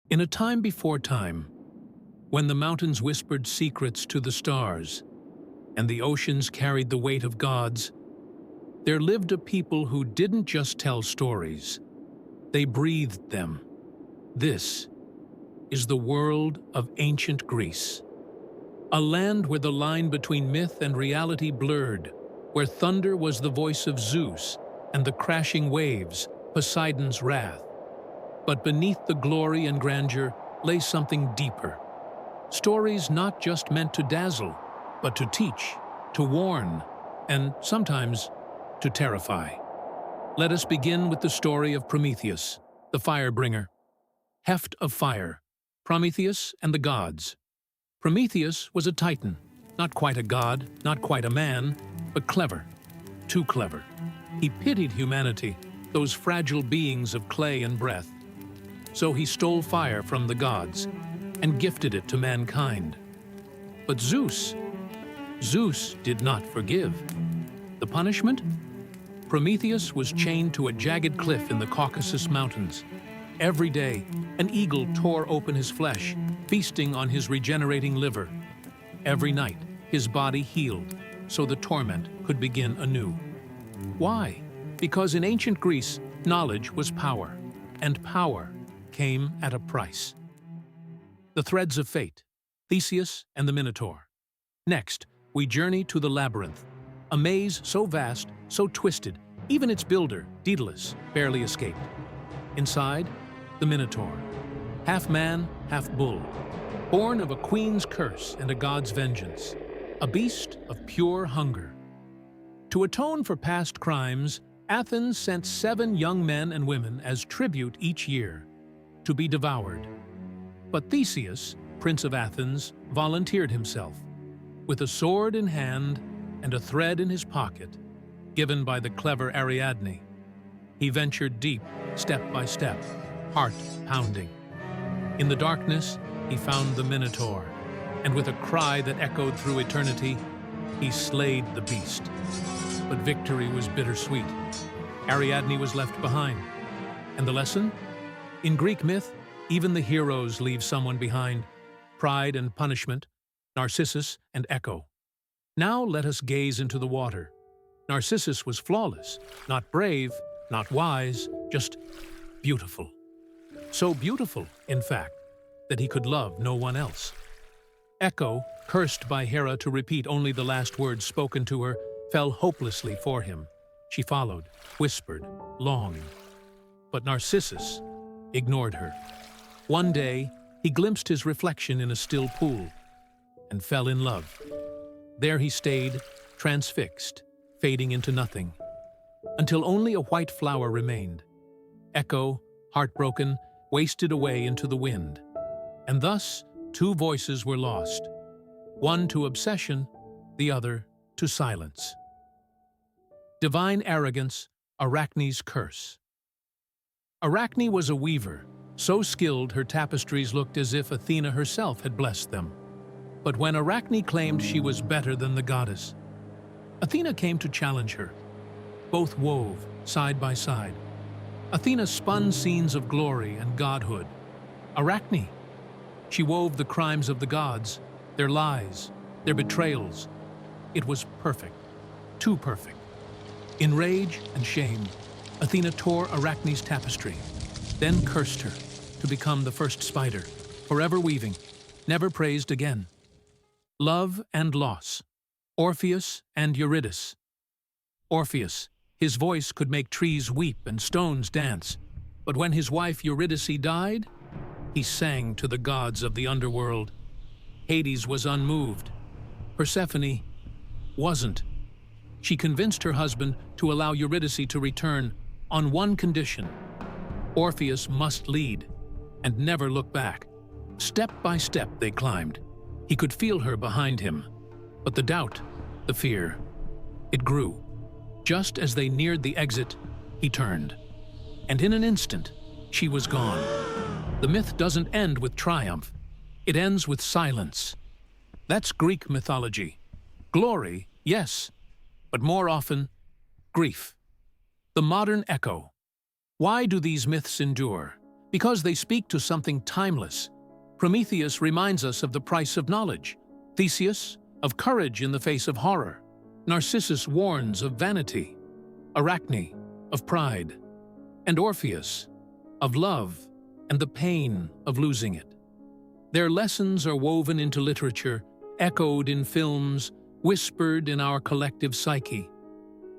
In a time before time, when the mountains whispered secrets to the stars and the oceans carried the weight of gods, there lived a people who didn't just tell stories, they breathed them. This is the world of ancient Greece, a land where the line between myth and reality blurred, where thunder was the voice of Zeus and the crashing waves, Poseidon's wrath. But beneath the glory and grandeur lay something deeper. Stories not just meant to dazzle, but to teach, to warn, and sometimes to terrify. Let us begin with the story of Prometheus, the fire-bringer. Heft of fire, Prometheus and the gods. Prometheus was a titan, not quite a god, not quite a man, but clever, too clever. He pitied humanity, those fragile beings of clay and breath. So he stole fire from the gods and gifted it to mankind. But Zeus did not forgive. The punishment? Prometheus was chained to a jagged cliff in the Caucasus Mountains. Every day, an eagle tore open his flesh, feasting on his regenerating liver. Every night, his body healed, so the torment could begin anew. Why? Because in ancient Greece, knowledge was power, and power came at a price. The threads of fate, Theseus and the Minotaur. Next, we journey to the labyrinth, a maze so vast, so twisted, even its builder, Daedalus, barely escaped. Inside, the Minotaur, half man, half bull, born of a queen's curse and a god's vengeance, a beast of pure hunger. To atone for past crimes, Athens sent 7 young men and women as tribute each year, to be devoured. But Theseus, Prince of Athens, volunteered himself, with a sword in hand and a thread in his pocket, given by the clever Ariadne. He ventured deep, step by step, heart pounding. In the darkness, he found the Minotaur, and with a cry that echoed through eternity, he slayed the beast. But victory was bittersweet. Ariadne was left behind. And the lesson? In Greek myth, even the heroes leave someone behind. Pride and punishment, Narcissus and Echo. Now let us gaze into the water. Narcissus was flawless, not brave, not wise, just beautiful. So beautiful, in fact, that he could love no one else. Echo, cursed by Hera to repeat only the last words spoken to her, fell hopelessly for him. She followed, whispered, longed. But Narcissus ignored her. One day, he glimpsed his reflection in a still pool and fell in love. There he stayed, transfixed, fading into nothing, until only a white flower remained. Echo, heartbroken, wasted away into the wind. And thus, 2 voices were lost, one to obsession, the other to silence. Divine arrogance, Arachne's curse. Arachne was a weaver, so skilled her tapestries looked as if Athena herself had blessed them. But when Arachne claimed she was better than the goddess, Athena came to challenge her. Both wove, side by side. Athena spun scenes of glory and godhood. Arachne, she wove the crimes of the gods, their lies, their betrayals. It was perfect, too perfect. In rage and shame, Athena tore Arachne's tapestry, then cursed her to become the first spider, forever weaving, never praised again. Love and loss, Orpheus and Eurydice. Orpheus, his voice could make trees weep and stones dance, but when his wife Eurydice died, he sang to the gods of the underworld. Hades was unmoved. Persephone wasn't. She convinced her husband to allow Eurydice to return on one condition. Orpheus must lead and never look back. Step by step they climbed. He could feel her behind him. But the doubt, the fear, it grew. Just as they neared the exit, he turned. And in an instant, she was gone. The myth doesn't end with triumph. It ends with silence. That's Greek mythology. Glory, yes, but more often, grief. The modern echo. Why do these myths endure? Because they speak to something timeless. Prometheus reminds us of the price of knowledge, Theseus of courage in the face of horror, Narcissus warns of vanity, Arachne of pride, and Orpheus of love and the pain of losing it. Their lessons are woven into literature, echoed in films, whispered in our collective psyche.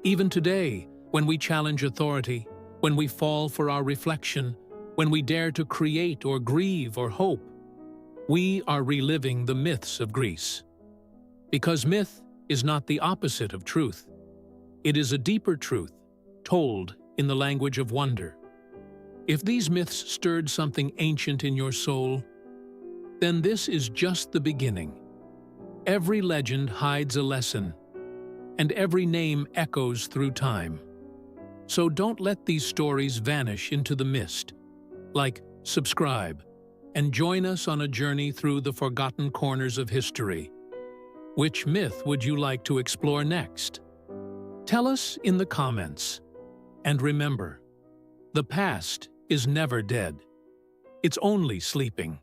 Even today, when we challenge authority, when we fall for our reflection, when we dare to create or grieve or hope, we are reliving the myths of Greece. Because myth is not the opposite of truth. It is a deeper truth, told in the language of wonder. If these myths stirred something ancient in your soul, then this is just the beginning. Every legend hides a lesson, and every name echoes through time. So don't let these stories vanish into the mist. Like, subscribe, and join us on a journey through the forgotten corners of history. Which myth would you like to explore next? Tell us in the comments. And remember, the past is never dead. It's only sleeping.